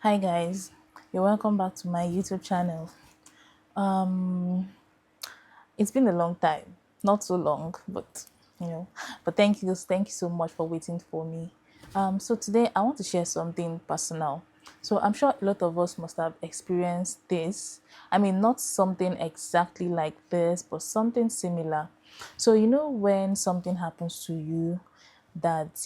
Hi guys, you're welcome back to my YouTube channel. Um, it's been a long time, not so long, but you know, but thank you so much for waiting for me. So today I want to share something personal. So I'm sure a lot of us must have experienced this. I mean, not something exactly like this, but something similar. So when something happens to you that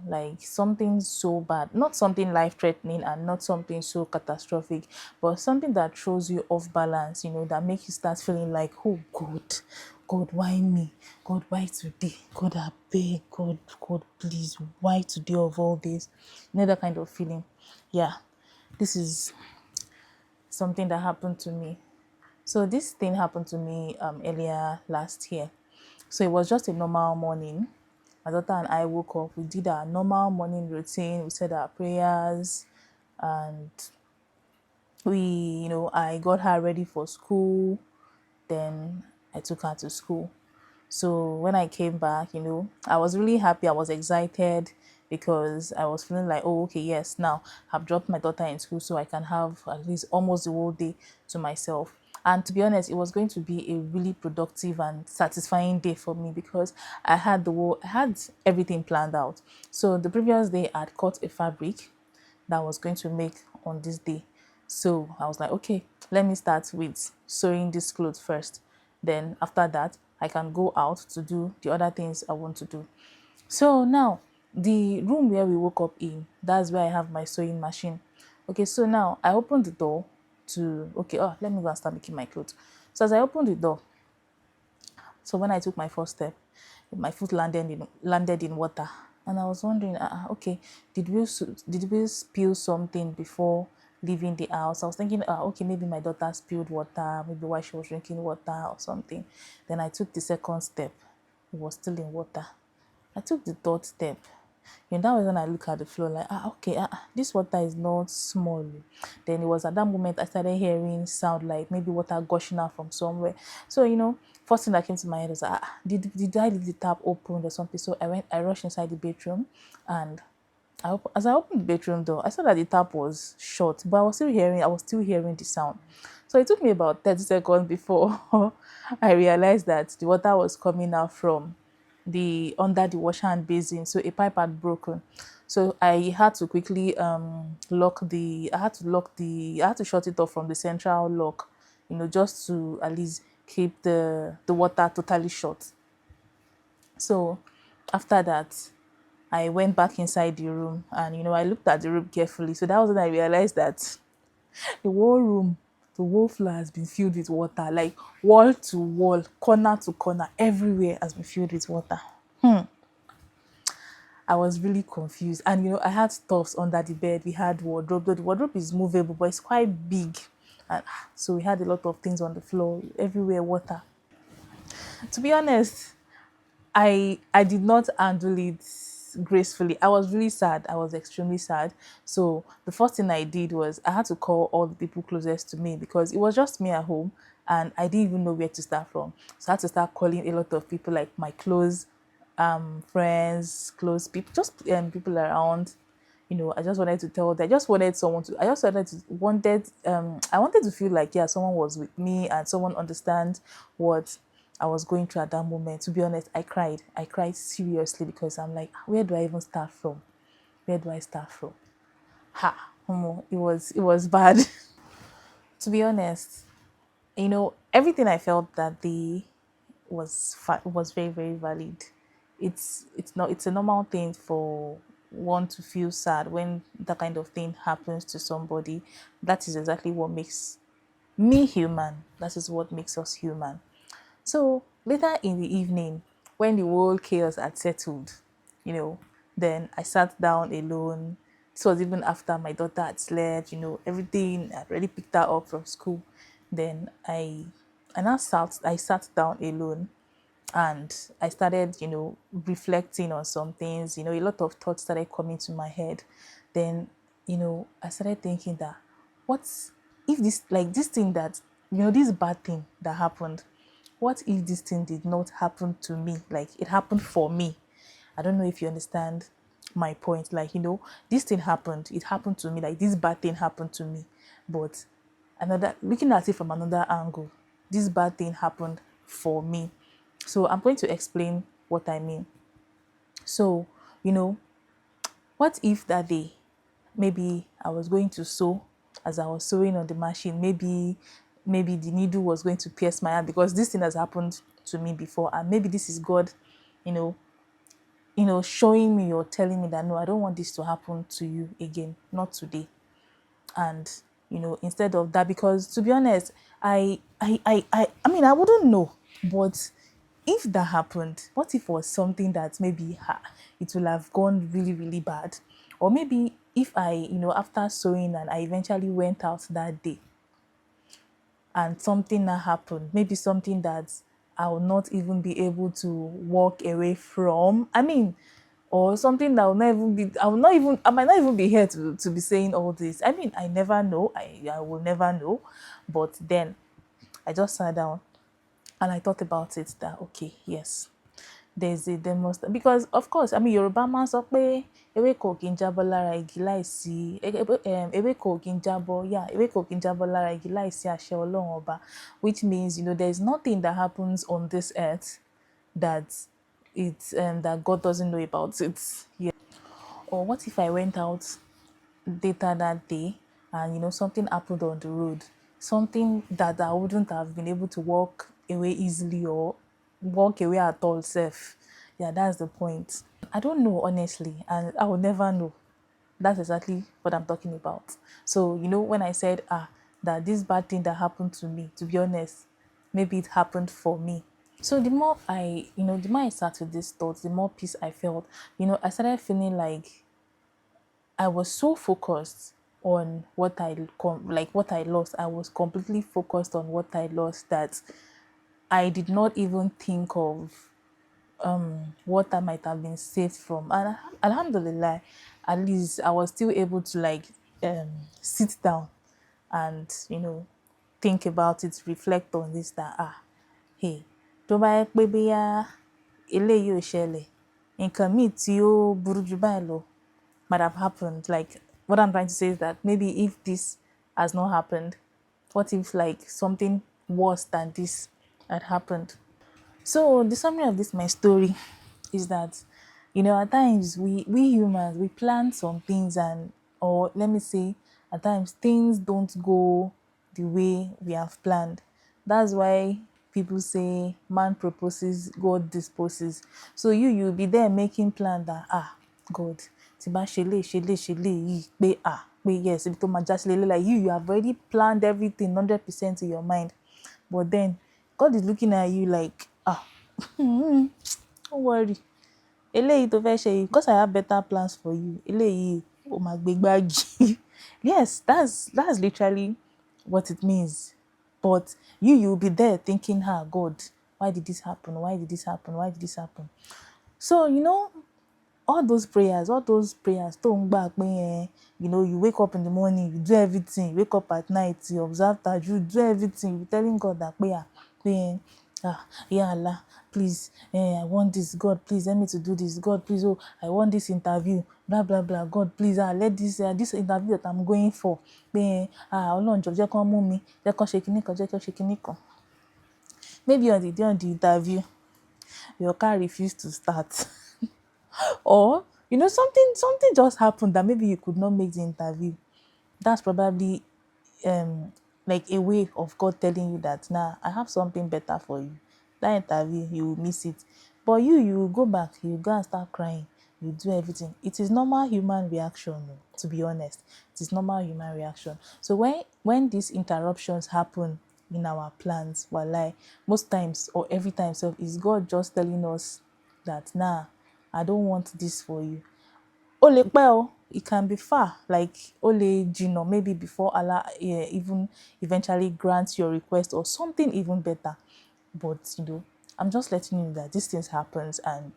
like something so bad, not something life threatening and not something so catastrophic, but something that throws you off balance, that makes you start feeling like, oh God, why me? God, why today? God, I beg, God, please, why today of all this? That kind of feeling. Yeah, this is something that happened to me. So this thing happened to me earlier last year. So it was just a normal morning. My daughter and I woke up. We did our normal morning routine. We said our prayers, and I got her ready for school. Then I took her to school. So when I came back, I was really happy. I was excited because I was feeling like, oh, okay, yes, now I've dropped my daughter in school, so I can have at least almost the whole day to myself. And to be honest, it was going to be a really productive and satisfying day for me because I had everything planned out. So the previous day, I'd cut a fabric that I was going to make on this day. So I was like, okay, let me start with sewing this clothes first. Then after that, I can go out to do the other things I want to do. So now, the room where we woke up in, that's where I have my sewing machine. Okay, so now I opened the door let me go and start making my clothes. So as I opened the door, so when I took my first step, my foot landed in water, and I was wondering, okay, did we spill something before leaving the house? I was thinking, okay, maybe my daughter spilled water, maybe while she was drinking water or something. Then I took the second step, it was still in water. I took the third step. That was when I look at the floor like, okay, this water is not small. Then it was at that moment I started hearing sound like maybe water gushing out from somewhere. So, first thing that came to my head was, did I leave the tap open or something? So I rushed inside the bedroom, and as I opened the bedroom door, I saw that the tap was shut, but I was still hearing the sound. So it took me about 30 seconds before I realized that the water was coming out from the under the wash hand basin. So a pipe had broken. So I had to quickly I had to shut it off from the central lock, just to at least keep the water totally shut. So after that, I went back inside the room, and I looked at the room carefully. So that was when I realized that the whole room, the whole floor has been filled with water, like wall to wall, corner to corner, everywhere has been filled with water. I was really confused. And I had stuffs under the bed. We had wardrobe. Though the wardrobe is movable, but it's quite big. And so we had a lot of things on the floor, everywhere water. To be honest, I did not handle it gracefully. I was really sad. I was extremely sad. So the first thing I did was I had to call all the people closest to me because it was just me at home and I didn't even know where to start from. So I had to start calling a lot of people, like my close friends, close people, just people around. I just wanted to tell them. I just wanted someone to. I just I wanted to feel like, yeah, someone was with me and someone understands what I was going through at that moment. To be honest, I cried. I cried seriously because I'm like, where do I even start from? Where do I start from? It was bad. To be honest, everything I felt that day was very, very valid. It's a normal thing for one to feel sad when that kind of thing happens to somebody. That is exactly what makes me human. That is what makes us human. So later in the evening, when the whole chaos had settled, you know, then I sat down alone. This was even after my daughter had slept, everything I had already picked her up from school. Then I sat down alone, and I started, reflecting on some things. A lot of thoughts started coming to my head. Then, I started thinking that, what's if this thing that, this bad thing that happened, what if this thing did not happen to me? Like, it happened for me. I don't know if you understand my point. Like, this thing happened. It happened to me. Like, this bad thing happened to me. But looking at it from another angle, this bad thing happened for me. So I'm going to explain what I mean. So, what if that day, maybe I was going to sew, as I was sewing on the machine, maybe the needle was going to pierce my hand, because this thing has happened to me before, and maybe this is God, you know, showing me or telling me that no, I don't want this to happen to you again, not today. And instead of that, because to be honest, I mean, I wouldn't know, but if that happened, what if it was something that maybe it will have gone really, really bad? Or maybe if I, after sewing and I eventually went out that day and something that happened, maybe something that I will not even be able to walk away from. I mean, or something that will not even be, I might not even be here to be saying all this. I mean, I never know. I will never know. But then I just sat down and I thought about it, that okay, yes, there must, because of course, I mean, Yorùbá máa ń sọ pé ewé kò kí ń jábọ́ lára igi láìsí ewé kò kí ń jábọ́, yeah, ewé kò kí ń jábọ́ lára igi láìsí àṣẹ Ọlọ́run ọba, which means there's nothing that happens on this earth that that God doesn't know about it. Yeah. Or what if I went out later that day and something happened on the road, something that I wouldn't have been able to walk away easily or walk away at all safe. Yeah, that's the point. I don't know, honestly, and I will never know. That's exactly what I'm talking about. So when I said that this bad thing that happened to me, to be honest, maybe it happened for me. So the more I sat with these thoughts, the more peace I felt. I started feeling like I was so focused on what what I lost. I was completely focused on what I lost, that I did not even think of what I might have been saved from. And alhamdulillah, at least I was still able to sit down and think about it, reflect on this, that hey, tó bá yẹ pé bóyá eléyìí ò ṣẹlẹ̀, nǹkan míì tí ó burú jù báyìí lọ might have happened. Like, what I'm trying to say is that maybe if this has not happened, what if something worse than this had happened? So the summary of this my story is that at times we humans, we plan some things, or let me say, at times things don't go the way we have planned. That's why people say man proposes, God disposes. So you'll be there making plan that God, tí bá ṣe yìí pé yes, ibi tó máa já sí lélẹ̀, like you have already planned everything 100% in your mind. But then God is looking at you like, don't worry, eléyìí tó fẹ́ ṣe yìí, because I have better plans for you, eléyìí ó máa gbé gbági. Yes, that's literally what it means. But you'll be there thinking, God, why did this happen? Why did this happen? Why did this happen? So all those prayers tó ń gbà pé you wake up in the morning, you do everything, you wake up at night, you observe that, you do everything, you telling God that yeah Allah, please, I want this, God, please help me to do this, God, please, oh, I want this interview, blah blah blah, God, please, let this interview that I'm going for, Ọlọ́run jọ̀ọ́ jẹ́ kán mú mi, jẹ́ kán ṣe kinní kan. Maybe on the day of the interview, your car refused to start. Or something just happened that maybe you could not make the interview. That's probably like a way of God telling you that I have something better for you. That interview, you will miss it, but you go back, you go and start crying, you do everything. It is normal human reaction, to be honest. It is normal human reaction. So when these interruptions happen in our plans, most times or every time, so is God just telling us that I don't want this for you. It can be far, like maybe before Allah even eventually grants your request or something even better. But I'm just letting you know that these things happens, and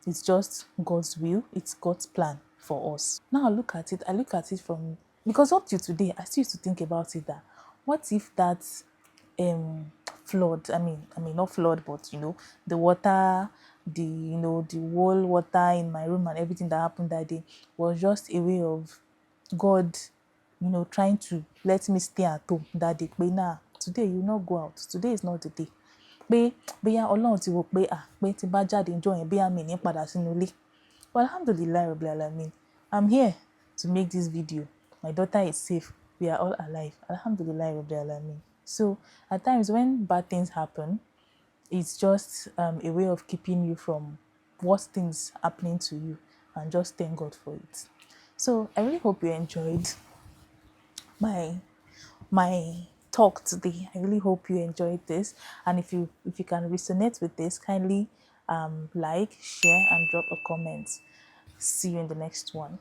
it's just God's will, it's God's plan for us. Now I look at it from, because up to today I still used to think about it, that what if that flood, I mean not flood, but the water the whole water in my room and everything that happened that day was just a way of God, trying to let me stay at home that day. Pé nah, today you will not go out. Today is not the day. Pé bóyá Ọlọ́run ti wò pé pé tí bá jáde ńjọ́ yẹn bóyá mi ní padà sínú ilé. But alhamdulillah rabbil alamin, I'm here to make this video. My daughter is safe. We are all alive. Alhamdulillah rabbil alamin. So at times when bad things happen, it's just a way of keeping you from worse things happening to you, and just thank God for it. So I really hope you enjoyed my talk today. I really hope you enjoyed this, and if you can resonate with this, kindly like, share, and drop a comment. See you in the next one.